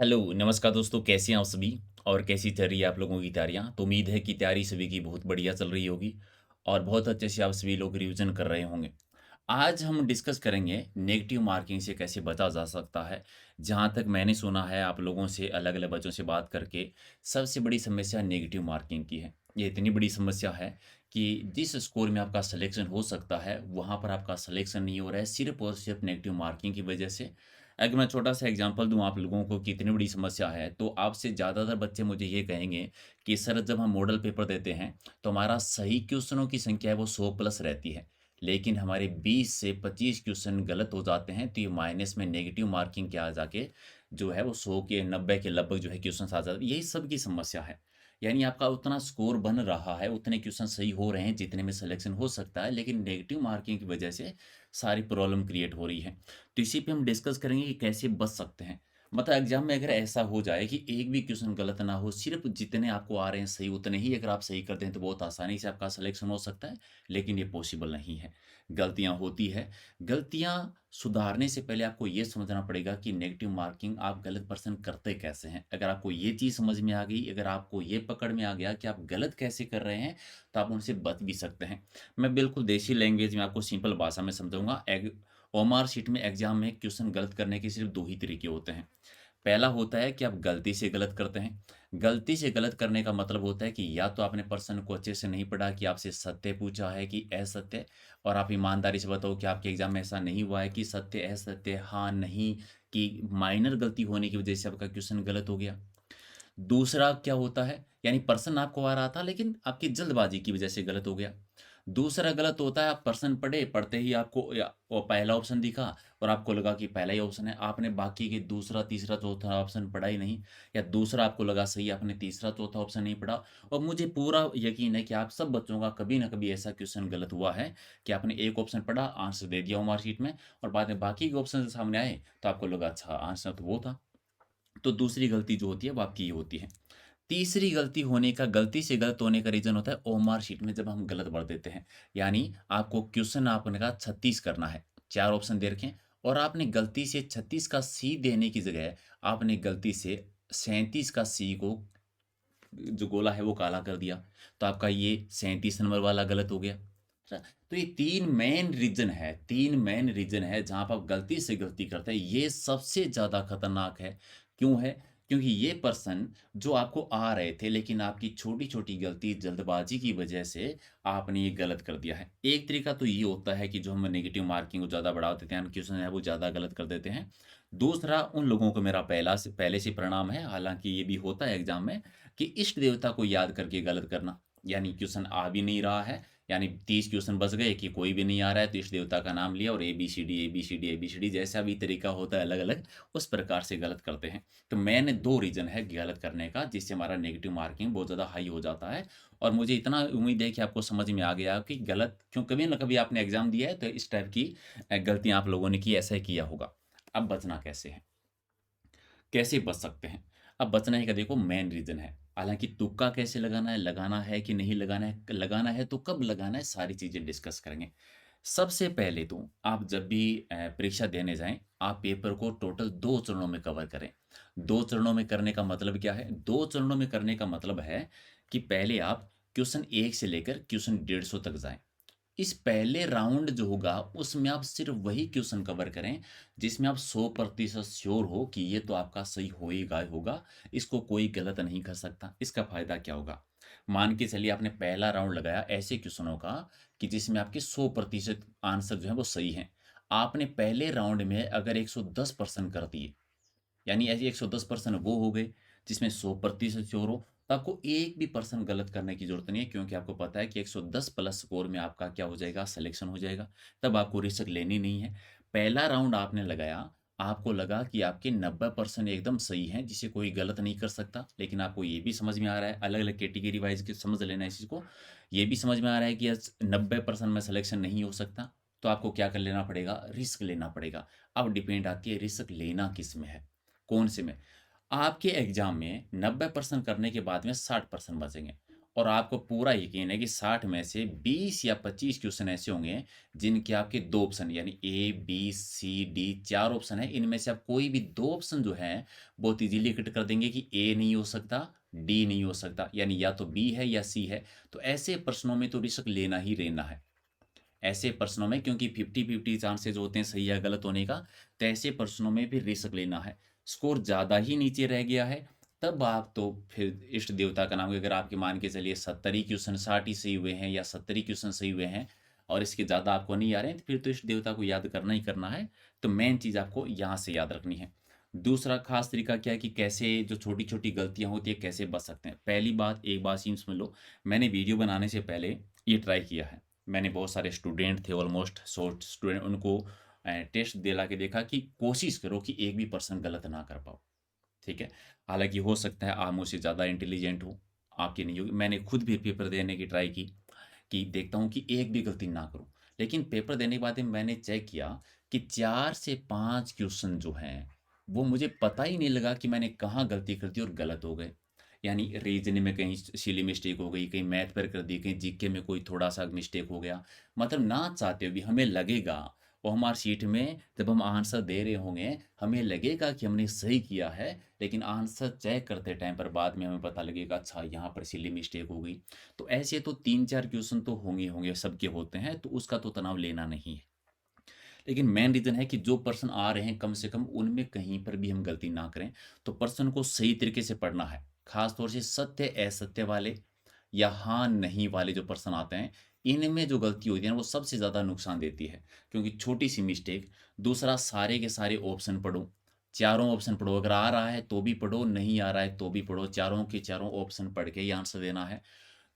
Hello, नमस्कार दोस्तों, कैसे हैं आप सभी? और कैसी चल रही है आप लोगों की तैयारियाँ? तो उम्मीद है कि तैयारी सभी की बहुत बढ़िया चल रही होगी और बहुत अच्छे से आप सभी लोग रिवीजन कर रहे होंगे। आज हम डिस्कस करेंगे नेगेटिव मार्किंग से कैसे बचा जा सकता है। जहाँ तक मैंने सुना है आप लोगों से अलग-अलग बच्चों से बात करके, सबसे बड़ी समस्या नेगेटिव मार्किंग की है। ये इतनी बड़ी समस्या है कि जिस स्कोर में आपका सिलेक्शन हो सकता है, वहाँ पर आपका सिलेक्शन नहीं हो रहा है, सिर्फ़ और सिर्फ़ नेगेटिव मार्किंग की वजह से। अगर मैं छोटा-सा एग्ज़ाम्पल दूँ आप लोगों को कि इतनी बड़ी समस्या है, तो आपसे ज़्यादातर बच्चे मुझे ये कहेंगे कि सर जब हम मॉडल पेपर देते हैं, तो हमारा सही क्वेश्चनों की संख्या है वो 100 प्लस रहती है। लेकिन हमारे 20 से 25 क्वेश्चन गलत हो जाते हैं, तो ये माइनस में नेगेटिव मार्किंग के आ जाके जो है वो 100 के 90 के लगभग जो है क्वेश्चन्स आ जाते हैं। यही सब की समस्या है। यानी आपका उतना स्कोर बन रहा है, उतने क्वेश्चन सही हो रहे हैं जितने में सिलेक्शन हो सकता है, लेकिन नेगेटिव मार्किंग की वजह से सारी प्रॉब्लम क्रिएट हो रही है। तो इसी पे हम डिस्कस करेंगे कि कैसे बच सकते हैं। मतलब एग्ज़ाम में अगर ऐसा हो जाए कि एक भी क्वेश्चन गलत ना हो, सिर्फ़ जितने आपको आ रहे हैं सही उतने ही अगर आप सही कर दें तो बहुत आसानी से आपका सिलेक्शन हो सकता है, लेकिन ये पॉसिबल नहीं है। गलतियाँ होती है, गलतियाँ सुधारने से पहले आपको ये समझना पड़ेगा कि नेगेटिव मार्किंग आप गलत पर्सन करते कैसे हैं। अगर आपको ये चीज़ समझ में आ गई, अगर आपको ये पकड़ में आ गया कि आप गलत कैसे कर रहे हैं, तो आप उनसे बच भी सकते हैं। मैं बिल्कुल देसी लैंग्वेज में आपको सिंपल भाषा में समझाऊँगा। ओएमआर शीट में एग्ज़ाम में क्वेश्चन गलत करने के सिर्फ़ 2 ही तरीके होते हैं। पहला होता है कि आप गलती से गलत करते हैं। गलती से गलत करने का मतलब होता है कि या तो आपने प्रश्न को अच्छे से नहीं पढ़ा कि आपसे सत्य पूछा है कि असत्य और आप ईमानदारी से बताओ कि आपके एग्ज़ाम में ऐसा नहीं हुआ है कि सत्य, असत्य, हाँ, नहीं कि माइनर गलती होने की वज़ह से आपका क्वेश्चन गलत हो गया। दूसरा क्या होता है, यानी प्रश्न आपको आ रहा था लेकिन आपकी जल्दबाज़ी की वज़ह से गलत हो गया। दूसरा गलत होता है आप प्रश्न पढ़े, पढ़ते ही आपको या वो पहला ऑप्शन दिखा और आपको लगा कि पहला ही ऑप्शन है, आपने बाकी के दूसरा, तीसरा, चौथा ऑप्शन पढ़ा ही नहीं या दूसरा आपको लगा सही, आपने तीसरा, चौथा ऑप्शन नहीं पढ़ा और मुझे पूरा यकीन है कि आप सब बच्चों का कभी न कभी ऐसा क्वेश्चन गलत हुआ है कि आपने एक ऑप्शन पढ़ा, आंसर दे दिया मार्कशीट में और बाद में बाकी के ऑप्शन सामने आए, तो आपको लगा अच्छा आंसर तो वो था। तो दूसरी गलती जो होती है वो आपकी ये होती है। तीसरी गलती से गलत होने का रीज़न होता है ओएमआर शीट में जब हम गलत भर देते हैं। यानी आपको क्वेश्चन आपने कहा 36 करना है, 4 ऑप्शन दे रखे हैं और आपने गलती से 36 का सी देने की जगह आपने गलती से 37 का सी को जो गोला है वो काला कर दिया। तो आपका ये 37 नंबर वाला गलत हो गया। तो ये 3 मेन रीज़न है जहाँ पे आप गलती से गलती करते हैं। ये सबसे ज़्यादा खतरनाक है। क्यों है? क्योंकि ये पर्सन जो आपको आ रहे थे लेकिन आपकी छोटी-छोटी गलती जल्दबाज़ी की वज़ह से आपने ये गलत कर दिया है। एक तरीका तो ये होता है कि जो हम नेगेटिव मार्किंग को ज़्यादा बढ़ा देते हैं, क्वेश्चन है वो ज़्यादा गलत कर देते हैं। दूसरा उन लोगों को मेरा पहले से प्रणाम है, हालाँकि ये भी होता है एग्ज़ाम में कि इष्ट देवता को याद करके गलत करना। यानी क्वेश्चन आ भी नहीं रहा है, यानी 30 क्वेश्चन बच गए कि कोई भी नहीं आ रहा है, तो इष्ट देवता का नाम लिया और एबीसीडी, एबीसीडी, एबीसीडी जैसा भी तरीका होता है अलग-अलग, उस प्रकार से गलत करते हैं। तो मेन 2 रीज़न है गलत करने का, जिससे हमारा नेगेटिव मार्किंग बहुत ज़्यादा हाई हो जाता है और मुझे इतना उम्मीद है कि आपको समझ में आ गया कि गलत क्यों कभी न कभी आपने एग्ज़ाम दिया है, तो इस टाइप की गलतियाँ आप लोगों ने की, ऐसा ही किया होगा। अब बचना कैसे है? कैसे बच सकते हैं? अब बचने का देखो मेन रीज़न है। हालाँकि तुक्का कैसे लगाना है कि नहीं लगाना है तो कब लगाना है, सारी चीज़ें डिस्कस करेंगे। सबसे पहले तो आप जब भी परीक्षा देने जाएँ, आप पेपर को टोटल 2 चरणों में कवर करें। 2 चरणों में करने का मतलब क्या है? 2 चरणों में करने का मतलब है कि पहले आप क्वेश्चन 1 से लेकर क्वेश्चन 150 तक जाएँ। इस पहले राउंड जो होगा उसमें आप सिर्फ वही क्वेश्चन कवर करें जिसमें आप 100% श्योर हो कि ये तो आपका सही होएगा ही होगा, इसको कोई गलत नहीं कर सकता। इसका फ़ायदा क्या होगा? मान के चलिए आपने पहला राउंड लगाया ऐसे क्वेश्चनों का कि जिसमें आपके 100% आंसर जो है वो सही हैं। आपने पहले राउंड में अगर 110% कर दिए यानी ऐसे 110% वो हो गए, जिसमें 100% श्योर हो, तो आपको एक भी पर्सन गलत करने की ज़रूरत नहीं है क्योंकि आपको पता है कि 110 प्लस स्कोर में आपका क्या हो जाएगा, सिलेक्शन हो जाएगा। तब आपको रिस्क लेनी नहीं है। पहला राउंड आपने लगाया, आपको लगा कि आपके 90% एकदम सही हैं, जिसे कोई गलत नहीं कर सकता। लेकिन आपको ये भी समझ में आ रहा है, अलग-अलग कैटेगरी वाइज़ के समझ लेना है इस चीज़ को। ये भी समझ में आ रहा है कि यस 90% में सिलेक्शन नहीं हो सकता, तो आपको क्या कर लेना पड़ेगा, रिस्क लेना पड़ेगा। अब डिपेंड आती है रिस्क लेना किस में है। कौन से में? आपके एग्ज़ाम में 90% करने के बाद में 60% बचेंगे और आपको पूरा यकीन है कि 60 में से 20 या 25 क्वेश्चन ऐसे होंगे जिनके आपके 2 ऑप्शन यानी ए, बी, सी, डी 4 ऑप्शन हैं। इनमें से आप कोई भी 2 ऑप्शन जो हैं बहुत ईज़िली टिक कर देंगे कि ए नहीं हो सकता, डी नहीं हो सकता, यानी या तो बी है या सी है। तो ऐसे प्रश्नों में तो रिस्क लेना ही लेना है। ऐसे प्रश्नों में क्योंकि 50-50 चांसेज़ होते हैं सही या गलत होने का, तो ऐसे प्रश्नों में भी रिस्क लेना है। स्कोर ज़्यादा ही नीचे रह गया है, तब आप तो फिर इष्ट देवता का नाम अगर आपके मान के चलिए 70 ही क्वेश्चन 60 ही सही हुए हैं या 70 ही क्वेश्चन सही हुए हैं और इसके ज़्यादा आपको नहीं आ रहे हैं, तो फिर तो इष्ट देवता को याद करना ही करना है। तो मेन चीज़ आपको यहाँ से याद रखनी है। दूसरा ख़ास तरीका क्या है कि कैसे जो छोटी-छोटी गलतियाँ होती हैं, कैसे बच सकते हैं। पहली बात, एक बात यूँ समझ लो, मैंने वीडियो बनाने से पहले ये ट्राई किया है। मैंने बहुत सारे स्टूडेंट थे ऑलमोस्ट 100 स्टूडेंट उनको टेस्ट दिला के देखा कि कोशिश करो कि एक भी पर्सन गलत ना कर पाओ, ठीक है? हालाँकि हो सकता है आप मुझसे ज़्यादा इंटेलिजेंट हो, आपकी नहीं होगी। मैंने खुद भी पेपर देने की ट्राई की कि देखता हूँ कि एक भी गलती ना करूँ। लेकिन पेपर देने के बाद में मैंने चेक किया कि 4 से 5 क्वेश्चन जो हैं, वो मुझे पता ही नहीं लगा कि मैंने कहाँ गलती कर दी और गलत हो गए। यानी रीज़निंग में कहीं सिली मिस्टेक हो गई, कहीं मैथ पर कर दी, कहीं जीके में कोई थोड़ा-सा मिस्टेक हो गया। मतलब ना चाहते हुए भी हमें लगेगा वो हमारी शीट में जब हम आंसर दे रहे होंगे, हमें लगेगा कि हमने सही किया है, लेकिन आंसर चेक करते टाइम पर बाद में हमें पता लगेगा अच्छा यहाँ पर सिली मिस्टेक हो गई। तो ऐसे तो 3-4 क्वेश्चन तो होंगे ही होंगे, सबके होते हैं, तो उसका तो तनाव लेना नहीं है। लेकिन मेन रीज़न है कि जो पर्सन आ रहे हैं कम से कम उनमें कहीं पर भी हम गलती ना करें। तो पर्सन को सही तरीके से पढ़ना है। ख़ास तौर से सत्य, असत्य वाले या हाँ, नहीं वाले जो पर्सन आते हैं, इनमें जो गलती होती है ना वो सबसे ज़्यादा नुकसान देती है। क्योंकि छोटी-सी मिस्टेक, दूसरा सारे के सारे ऑप्शन पढ़ो, चारों ऑप्शन पढ़ो, अगर आ रहा है तो भी पढ़ो, नहीं आ रहा है तो भी पढ़ो, चारों के चारों ऑप्शन पढ़ के ही आंसर देना है।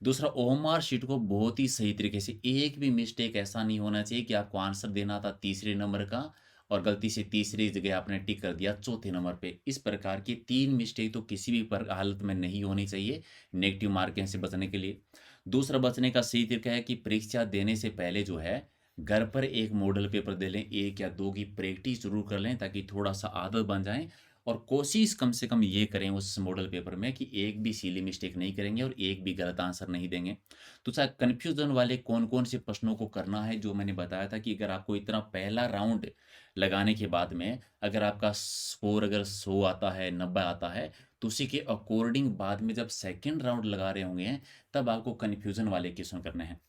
दूसरा ओएमआर शीट को बहुत ही सही तरीके से एक भी मिस्टेक ऐसा नहीं होना चाहिए कि आपको आंसर देना था तीसरे नंबर का और गलती से तीसरी जगह आपने टिक कर दिया चौथे नंबर पे। इस प्रकार की 3 मिस्टेक तो किसी भी हालत में नहीं होनी चाहिए नेगेटिव मार्किंग से बचने के लिए। दूसरा बचने का सही तरीका है कि परीक्षा देने से पहले जो है घर पर एक मॉडल पेपर दे लें, 1 या 2 की प्रैक्टिस ज़रूर कर लें ताकि थोड़ा-सा आदत बन जाए और कोशिश कम से कम ये करें उस मॉडल पेपर में कि एक भी सिली मिस्टेक नहीं करेंगे और एक भी गलत आंसर नहीं देंगे। तो अच्छा कन्फ्यूज़न वाले कौन-कौन से प्रश्नों को करना है जो मैंने बताया था कि अगर आपको इतना पहला राउंड लगाने के बाद में अगर आपका स्कोर अगर 100 आता है, 90 आता है, तो उसी के अकॉर्डिंग बाद में जब सेकंड राउंड लगा रहे होंगे, तब आपको कन्फ्यूज़न वाले क्वेश्चन करने हैं।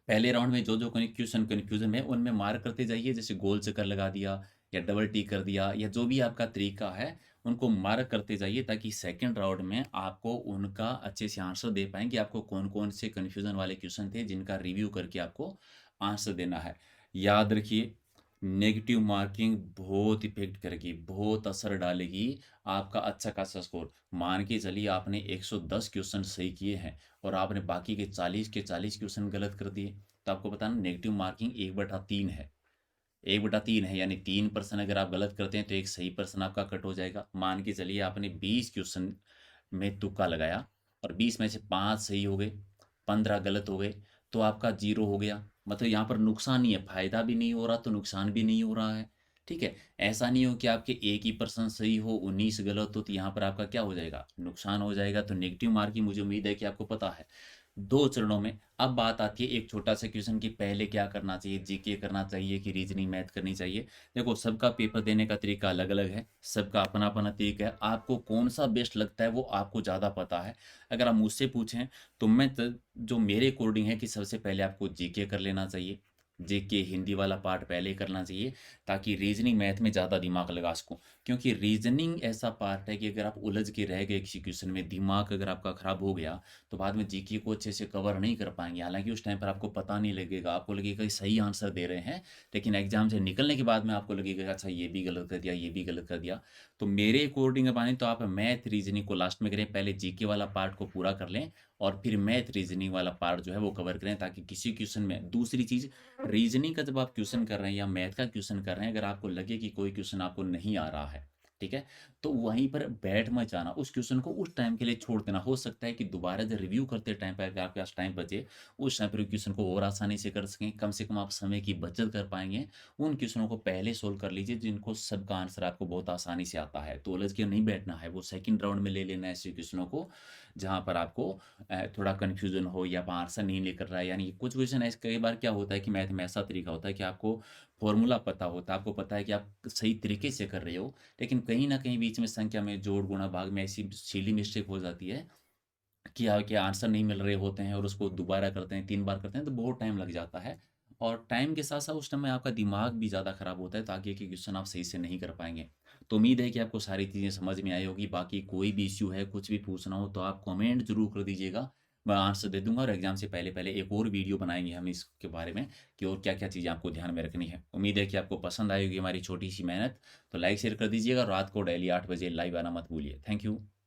पहले राउंड में जो-जो क्वेश्चन कन्फ्यूज़न में उनमें मार्क करते जाइए, जैसे गोल चक्कर लगा दिया या डबल टिक कर दिया या जो भी आपका तरीका है, उनको मार्क करते जाइए ताकि सेकंड राउंड में आपको उनका अच्छे से आंसर दे पाएँ कि आपको कौन-कौन से कन्फ्यूज़न वाले क्वेश्चन थे, जिनका रिव्यू करके आपको आंसर देना है। याद रखिए, नेगेटिव मार्किंग बहुत इफ़ेक्ट करेगी, बहुत असर डालेगी आपका अच्छा खासा स्कोर। मान के चलिए आपने 110 क्वेश्चन सही किए हैं और आपने बाकी के 40 क्वेश्चन गलत कर दिए, तो आपको पता है ना नेगेटिव मार्किंग 1/3 है। 1/3 है यानी 3% अगर आप गलत करते हैं तो एक सही पर्सन आपका कट हो जाएगा। मान के चलिए आपने 20 क्वेश्चन में तुक्का लगाया और 20 में से 5 सही हो गए, 15 गलत हो गए, तो आपका 0 हो गया। मतलब यहाँ पर नुकसान नहीं है, फ़ायदा भी नहीं हो रहा तो नुकसान भी नहीं हो रहा है, ठीक है? ऐसा नहीं हो कि आपके एक ही पर्सन सही हो, 19 गलत हो तो यहाँ पर आपका क्या हो जाएगा? नुकसान हो जाएगा। तो नेगेटिव मार्किंग मुझे उम्मीद है कि आपको पता है। 2 चरणों में। अब बात आती है एक छोटा-सा क्वेश्चन कि पहले क्या करना चाहिए, जीके करना चाहिए कि रीज़निंग मैथ करनी चाहिए। देखो सबका पेपर देने का तरीका अलग-अलग है, सबका अपना-अपना तरीका है। आपको कौन-सा बेस्ट लगता है वो आपको ज़्यादा पता है। अगर आप मुझसे पूछें तो मैं त जो मेरे अकॉर्डिंग है कि सबसे पहले आपको जीके कर लेना चाहिए। जीके हिंदी वाला पार्ट पहले करना चाहिए ताकि रीज़निंग मैथ में ज़्यादा दिमाग लगा सको। क्योंकि रीज़निंग ऐसा पार्ट है कि अगर आप उलझ के रह गए किसी क्वेश्चन में, दिमाग अगर आपका खराब हो गया तो बाद में जीके को अच्छे से कवर नहीं कर पाएँगे। हालाँकि उस टाइम पर आपको पता नहीं लगेगा, आपको लगेगा कि सही आंसर दे रहे हैं, लेकिन एग्ज़ाम से निकलने के बाद में आपको लगेगा कि अच्छा ये भी गलत कर दिया, ये भी गलत कर दिया। तो मेरे अकॉर्डिंग माने तो आप मैथ, रीज़निंग को लास्ट में करें, पहले जीके वाला पार्ट को पूरा कर लें और फिर मैथ, रीज़निंग वाला पार्ट जो है वो कवर करें ताकि किसी क्वेश्चन में दूसरी चीज़ रीज़निंग का जब आप क्वेश्चन कर रहे हैं या मैथ का क्वेश्चन कर रहे हैं, अगर आपको लगे कि कोई क्वेश्चन आपको नहीं आ रहा है, ठीक है? तो वहीं पर बैठ मत जाना, उस क्वेश्चन को उस टाइम के लिए छोड़ देना। हो सकता है कि दोबारा जब रिव्यू करते टाइम पे अगर आपके पास टाइम बचे, उस टाइम पर क्वेश्चन को और आसानी से कर सकें, कम से कम आप समय की बचत कर पाएँगे। उन क्वेश्चनों को पहले सोल्व कर लीजिए जिनको सबका आंसर आपको बहुत आसानी से आता है। तो उलझ के नहीं बैठना है, वो सेकंड राउंड में ले लेना है ऐसे क्वेश्चनों को, जहाँ पर आपको थोड़ा कन्फ्यूज़न हो या आप आंसर नहीं लेकर रहा है, यानी कुछ क्वेश्चन ऐसे कई बार क्या होता है कि मैथ में ऐसा तरीका होता है कि आपको फ़ॉर्मूला पता होता है, आपको पता है कि आप सही तरीके से कर रहे हो, लेकिन कहीं न कहीं बीच में संख्या में जोड़, गुणा, भाग में ऐसी सिली मिस्टेक हो जाती है कि आपके आंसर नहीं मिल रहे होते हैं और उसको दोबारा करते हैं, 3 बार करते हैं, तो बहुत टाइम लग जाता है और टाइम के साथ-साथ उस टाइम में आपका दिमाग भी ज़्यादा खराब होता है, तो आगे के क्वेश्चन आप सही से नहीं कर पाएँगे। तो उम्मीद है कि आपको सारी चीज़ें समझ में आई होगी, बाकी कोई भी इश्यू है, कुछ भी पूछना हो तो आप कमेंट ज़रूर कर दीजिएगा, मैं आंसर दे दूँगा और एग्ज़ाम से पहले-पहले एक और वीडियो बनाएँगे हम इसके बारे में कि और क्या-क्या चीज़ें आपको ध्यान में रखनी है। उम्मीद है कि आपको पसंद आई होगी हमारी छोटी-सी मेहनत, तो लाइक, शेयर कर दीजिएगा और रात को डेली 8 बजे लाइव आना मत भूलिए। Thank you.